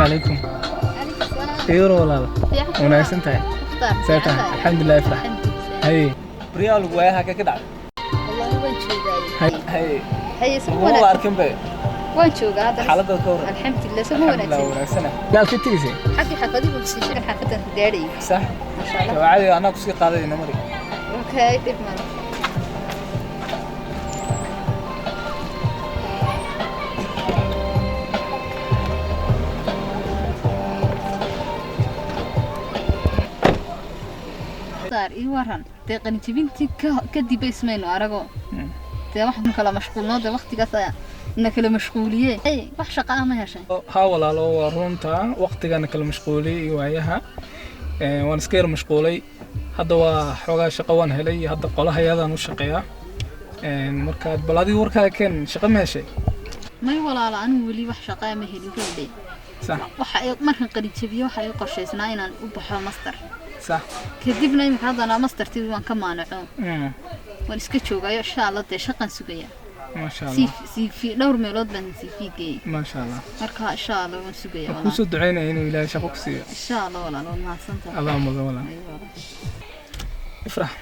عليكم. خير والله. وناس انت. ساتها الحمد لله افرح. هي بريال وياها كده. والله وين شو هي هي والله اركن بي. وين شو قاعد حالته كورة. الحمد لله سمونا سنة. لا في تيزي. حكي حفظي بس حفظت داري. صح. ما شاء الله. عادي انا كسي قاضي نمري. اوكي تمام. صار ورن تقني بنتي كدي باسمين أرجو ده واحد من كلام مشغولنا ده وقت قصة إنك كلام مشغولية أي وحش قام هالشيء حاول على ورونتا وقت كان كلام مشغولي وياها وأنا سكير مشغولي هذا هو حوجا شقوان هلي هذا قلها هذا مش شقيا مركز بلادي وركها كان شقة ما شيء ما يولا على أنو ولي وحش قام هلي كله صح وحق مركز قريب تبيه وحق قرشة سنين وبحر مصدر صح كذبنا يمكن هذا أنا مصدر تبي وان كمان نعوم ونسكتشوا جاي إن شاء الله تشقن سجيا ما شاء الله في دور ميلاد بن سيفيكي ما شاء الله مركها إن شاء الله ونسجيا والله كوسو دعينا إنه إلى شافوك سي إن شاء الله والله لو ما صنت اللهم والله افرح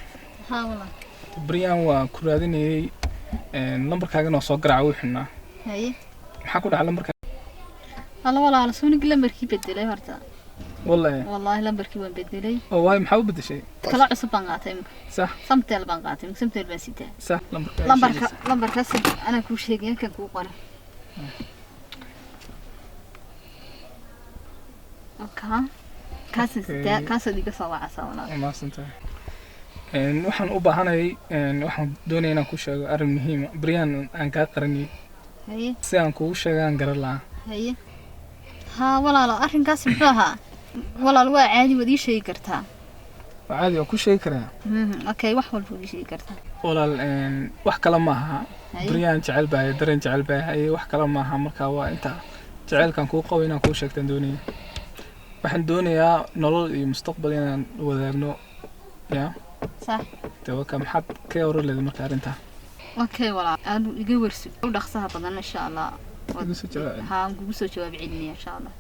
ها والله بريان وكراديني النمبر كاغنا سو غراعو خنا هي maxaa ku dhaca lambarka والله على سوني lambarkii bedelay horta والله lambarkii waan bedelay oo way maxaa u bedeshay kala cusub baan qaatay صح samtel baan qaatay samtel baan sitaa صح lambarkaas ana ku sheegay kan ku qoran okay kaas diga soo wacasa walaal ma santa waxaan u baahanahay waxaan doonayaa inaan ku sheego arrin muhiim ah Brian aan ka qaranay هي سيان كو شغان غرلا هي ها ولا arrinkaas muxuu ahaa walaal waa caadi wadi sheegi kartaa caadi oo ku sheegi karaa okay wax walba wadi sheegi kartaa walaal wax kala ma aha Brian jecel baa dareen jecel baa wax kala ma aha marka waa inta jecelkan ku qabo inaan ku sheegtan doonay waxaan doonayaa nolol iyo mustaqbal inaan wadaagno ya صح توكل محد كيورو اللي marka arinta اوكي والله انا iga warsi oo dhaqsaha badan insha Allah ها ugu soo jawaab cilmiya insha Allah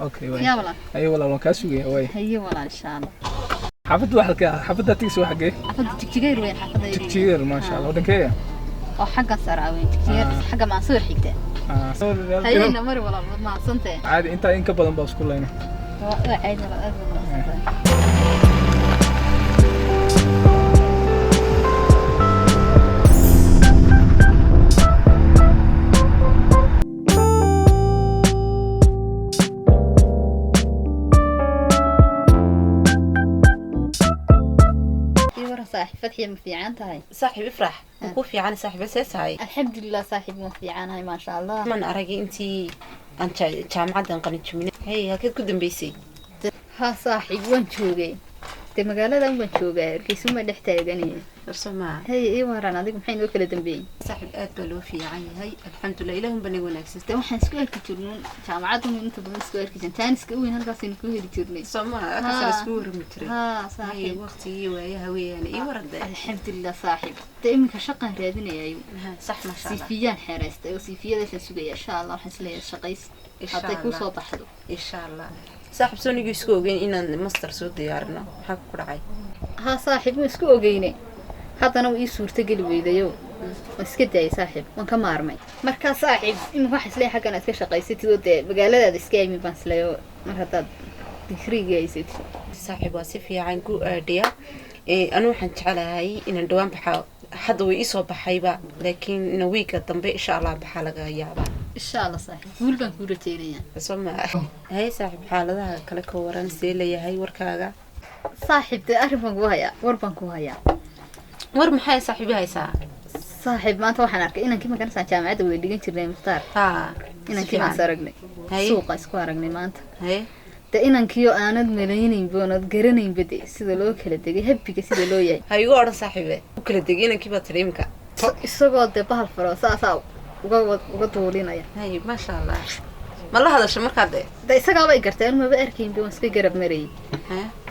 اوكي يا والله اي والله ka sugay way هي والله ان شاء الله xafad waxa ka xafada tiis waxa gay xafad tigtigeer way xafadayeen tigtigeer ma sha Allah wadankeeya oo xagga saraaweyn tigtigeer xagga ma soo xigta هي نمر والله ما سنتين عادي انت in ka badan baa isku leeyna عادي والله صاحب فتحي مفيعان تاعي صاحب افرح وكوفي عن صاحب اساس هاي الحمد لله صاحب مفيعان هاي ما شاء الله من ارجي انتي انت جامعه قنيت من هي هكذا كدن بيسي ها صاحب وين جوجي تي مقالة وين جوجي كيسو ما دحتاجني رسمها هي اي وران هذيك محين وكل دنبي صاحب اد بلو في عين هاي الحمد لله لهم بني وناكس تو waxaan isku arki jirnay jaamacadda inta badan isku arki jirnay taan iska weyn halkaas in ku heli jirnay سمعها أكثر سكور متر ها صاحب وقتي ويا هويان إيه ورد الحمد لله صاحب دائما كشقة رياضنا يا صح ما شاء الله سيفيان حرست أو سيفيا ده سوية إن شاء الله حسلي الشقيس حتى يكون صوت أحده إن شاء الله صاحب سوني يسكو جين إن مصدر صوت ديارنا حق كرعي ها صاحب مسكو جيني هذا أنا وإيه صورة قلبي ذا يوم مسكت يا صاحب وان كمارمي مركز صاحب إنه واحد سلي حاجة أنا أتكلم شقيستي وده بقال هذا سكاي بس ليه مرة تخريج يا سيدي صاحب واسفي عنكو أرديا أنا وحنت على هاي إن الدوام بحا حد ويصوب بحيبة لكن نويك التنبيه إن شاء الله بحالة يابا إن شاء الله صاحب قول بنقول تيريا سمع هاي صاحب حالة ده كلك وران سيلة هاي وركاجا صاحب تعرف مقوهيا وربنكوهيا ورمحي صاحبي هاي ساعة صاحب ما توحنا نرك إن كم كان سان جامعة وديجين ترى مختار إن كم سرقني سوق إسكوارقني ما أنت ده إن كيو أنا ملايين بونات جرنين بدي سيدا لو كله دقي هبي كسيدا لو ياي هاي ورا صاحبي وكله دقينا كيف تريمك السوق ده بحر فراس أساو وقطولينا يا هاي ما شاء الله ما الله هذا شو مركض ده إسقى باي قرتين ما بأركين بيوسكي قرب مري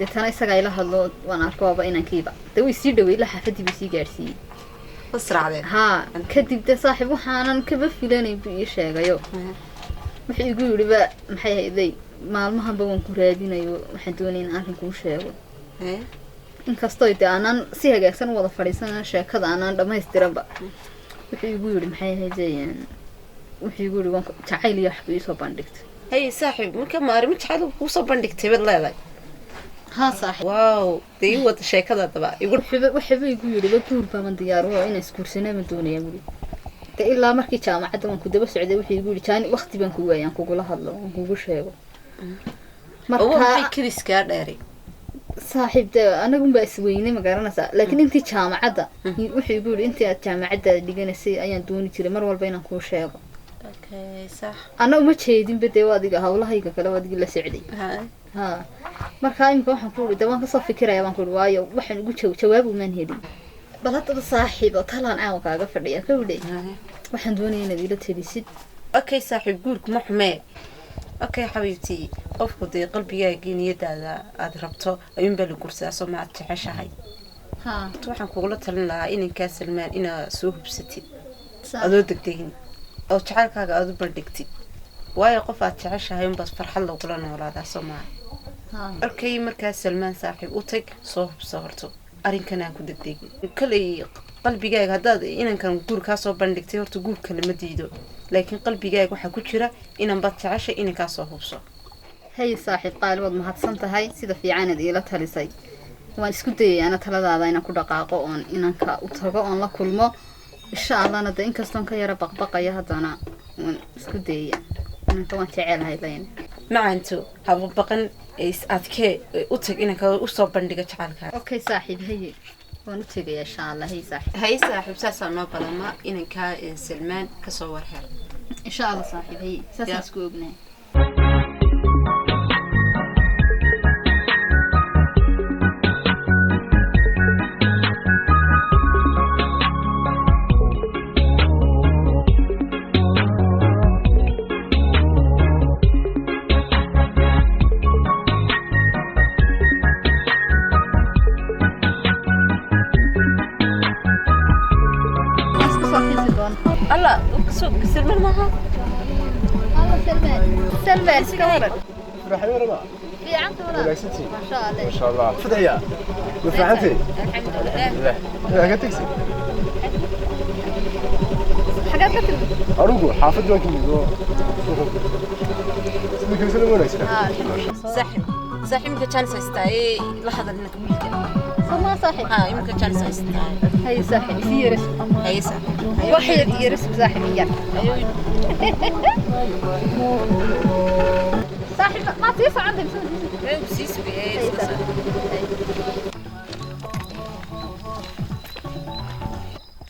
ده تنا إسقى إله الله وأنا أركوا بينا كيبا ده ويصير دوي له حفدي بيسي قارسي بسرعة ها كدب ده صاحب وحنا كبف فلاني بيشة جيو wixii igu yiri ba maxay hayday maalmahan ba waan ku raadinayo waxaan doonayaa in aan kuu sheego inkastoo ay aanan si hagaagsan wada fadhiisanaa sheekada aanan dhamaystiranba wixii igu yiri maxay haydeen wixii igu yiri waan jacayl iyo waxba isoo bandhigtay hay saaxiib marka maarimo jacayl ku soo bandhigtay bad leedahay ها صح واو دي وada sheekada daba igu waxba igu yiri guur baan diyaar oo in iskuursanaa ma doonaya guri ta ilaa markii jaamacadda waan ku daba socday wixii igu yiri jaan waqti baan ku waayaan kugula hadlo waan kugu sheego marka waxay kiriska dheeri saaxiibta anagu baa isweynay ma garanaysaa laakiin intii jaamacadda wixii igu yiri intii aad jaamacadda dhiganaysay ayaan dooni jiray mar walba inaan kuu sheego okay صح ana uma jeedin badee adiga hawlahayga kale wadiga la socday ها marka imka waxaan ku yiri dawaan ka soo fikiraya baan ku yiri waayo waxaan ugu jawaab u maan helin bal hadda saaxiib oo talaan aan kaaga fadhiya ka wada waxaan doonayaa inaad ila talisid okay saaxiib guurku ma xumee okay xabiibti qofku dee qalbigaaga niyadaada aad rabto ayuun baa la gursaa soo ma aad jeceshahay ha waxaan kugula talin lahaa inankaa Salmaan inaad soo hubsatid adoo degdegin oo jacaylkaaga aad u bandhigtid waayo qof aad jeceshahay un bas farxad lagula noolaadaa soo ma arkay markaa Salmaan saaxiib u tag soo hubso horto arinkana ku degdegin kale qalbigaaga hadaad inankan guur ka soo bandhigtay horta guurka lama diido laakiin qalbigaaga waxa ku jira inan bad jeceshay inanka soo hubso hay saaxiib qaalwad ma hadsan tahay sida fiican aad ila talisay waan isku dayay ana taladaada inaan ku dhaqaaqo oon inanka u tago oon la kulmo insha Allah nada in kastoon ka yara baqbaqaya hadana waan isku dayay inanka waan jecelahay leen macanto haba baqan is adkee u tag inanka u soo bandhiga jacaylka okay saaxiib hay waan u tagay insha Allah hay saaxiib saasa noo balama inanka Salmaan ka soo warhel insha Allah saaxiib hay saasa isku ognahay الله سلمان معها الله سلمان سكورك فرحي ولا ما؟ في عنك ولا؟ ما شاء الله ما شاء الله فدعيا وفرحتي؟ الحمد لله لا قد تكسي حاجات كتير أروقو حافظ وانك ميزو سمك يسلم ولا يسلم صاحب يمكن كان سيستاي لحظة انك ملكة ما صاحب يمكن كان سيستاي هي صاحب يصير هي صاحب واحد يرسم صاحب يجر صاحب ما تيسع عندهم بسيس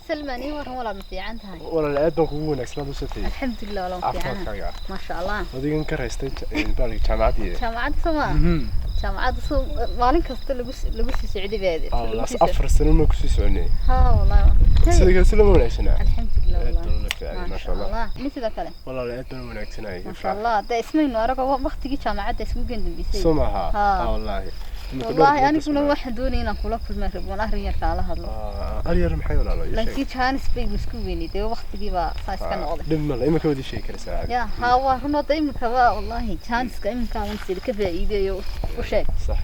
سلماني ورا ولا في عندها ولا العيد بنكون ونكسنا دوستي الحمد لله ولا في عندها ما شاء الله ودي إن كرهستي بالك جامعتي جامعة سما جامعة سما مالين كست لبس سعودي بهذه لا أفر السنة ما كنت سعني ها والله سيدك سلم ونكسنا الحمد لله والله ما شاء الله مثل ذا والله العيد ونكسنا ما شاء الله ده اسمين ورا وقت جي جامعة اسمه جند بيسي سمعها والله والله أنا كنا واحد دوني أنا كلا كل ما ربون أهرير كله هذا أهرير محي ولا لا لكن كان سبي مسكويني ده وقت جيبا ساس كان واضح لما لا إمك ودي شيء كذا ساعة يا هوا هنا طيب كوا والله كان سكيم كان سير كذا إيدي وشيء صح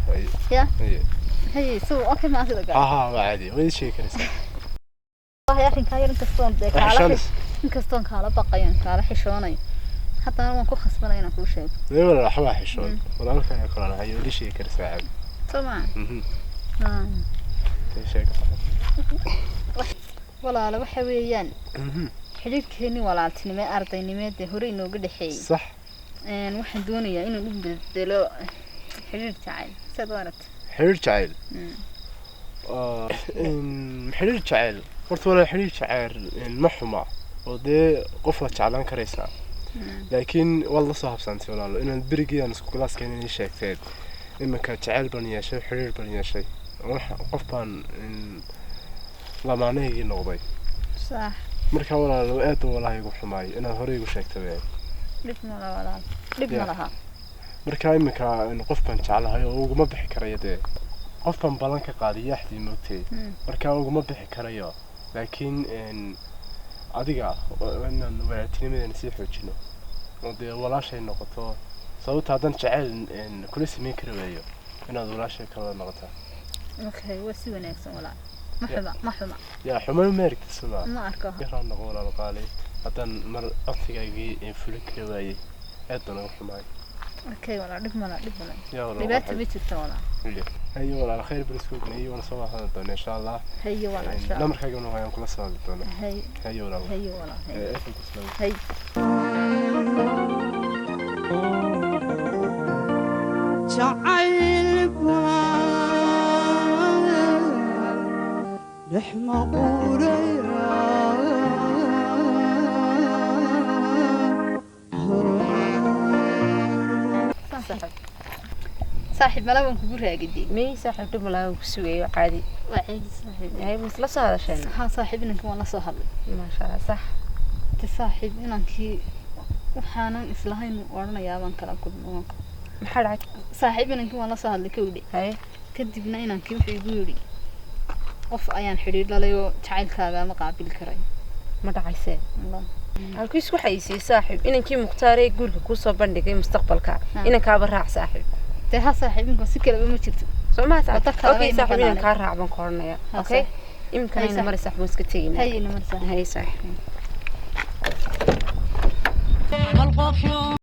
يا هي سو أوكي ما أصدق ما عادي ودي شيء كذا ساعة والله يا أخي كاير إنك ستون ده كلا إنك ستون كلا بقيان كلا حشوني حتى أنا ما كل خصبنا هنا كل شيء لا لا حما حشون ولا أنا كان يقول أنا هي ودي شيء كذا ساعة طبعا والله لو حويان xiriirkeeni walaaltinimo ardaynimada hore inooga dhaxeeyay sax waxaan doonayaa inaan u bedelo xiriir jacayl sad warat xiriir jacayl xiriir jacayl horta wala xiriir jacayl ma xuma oo dee qof la jeclaan karaysaa laakiin wala soo habsantay walaalo inaan birigiyan isku class-keen inay sheegteed imanka jacayl baan yeeshay xiriir baan yeeshay qof baan lamaanahaygi noqday صح marka walaalo aad walaal igu xumaay inaad hore igu sheegtay dib ma walaal dib ma laha marka iminka qof baan jeclahay oo ugu ma bixi karayo dee qof baan balan ka qaadiyo axdii moogtay marka ugu ma bixi karayo laakiin adiga inaan walaatinimadeena sii xoojino ودي ولا شيء نقطة صوت هذا جعل إن كل سمين كرويه إن هذا ولا شيء كلا نقطة اوكي وسي وناكسن ولا ما حما يا حمل ميرك تسمع ما أركها يران نقول على قالي هذا مر أطيق يجي ينفلك كرويه أدنى حماي اوكي ولا دب ملا يا ولا دبات بيتشت ولا هي ولا خير بالسوق هي ولا سوا هذا إن شاء الله هي ولا ان شاء الله نمر حاجة من وياهم كل سنة بتونا هي ولا هي هي تعال لحمة صاحب ملا بنكو راقدي مي صاحب دم لا وسوي عادي وعيد صاحب هي مثل هذا شيء ها صاحب إنك وانا صهل ما شاء الله صح تصاحب إنك وحنا إسلاهين ورنا يا بان كلا كل ما محل صاحب إنك وانا صهل كودي هاي كدبنا إنك وحي يقولي qof ayaan xiriir lalayo jacaylkaaga ma qaabil karay ma dhacaysee Allah halkiis waxa ay siiyay saaxiib inankii muqtaarey guriga ku soo bandhigay mustaqbalka inankaaba raac saaxiib ها صاحبك بس كلام ما جرت سو ما صاحب اوكي صاحب inankaa raac baan qornaya okay imkan ayna mar saaxiib iska tagayna هاي نمر صاحب هاي صاحib والقف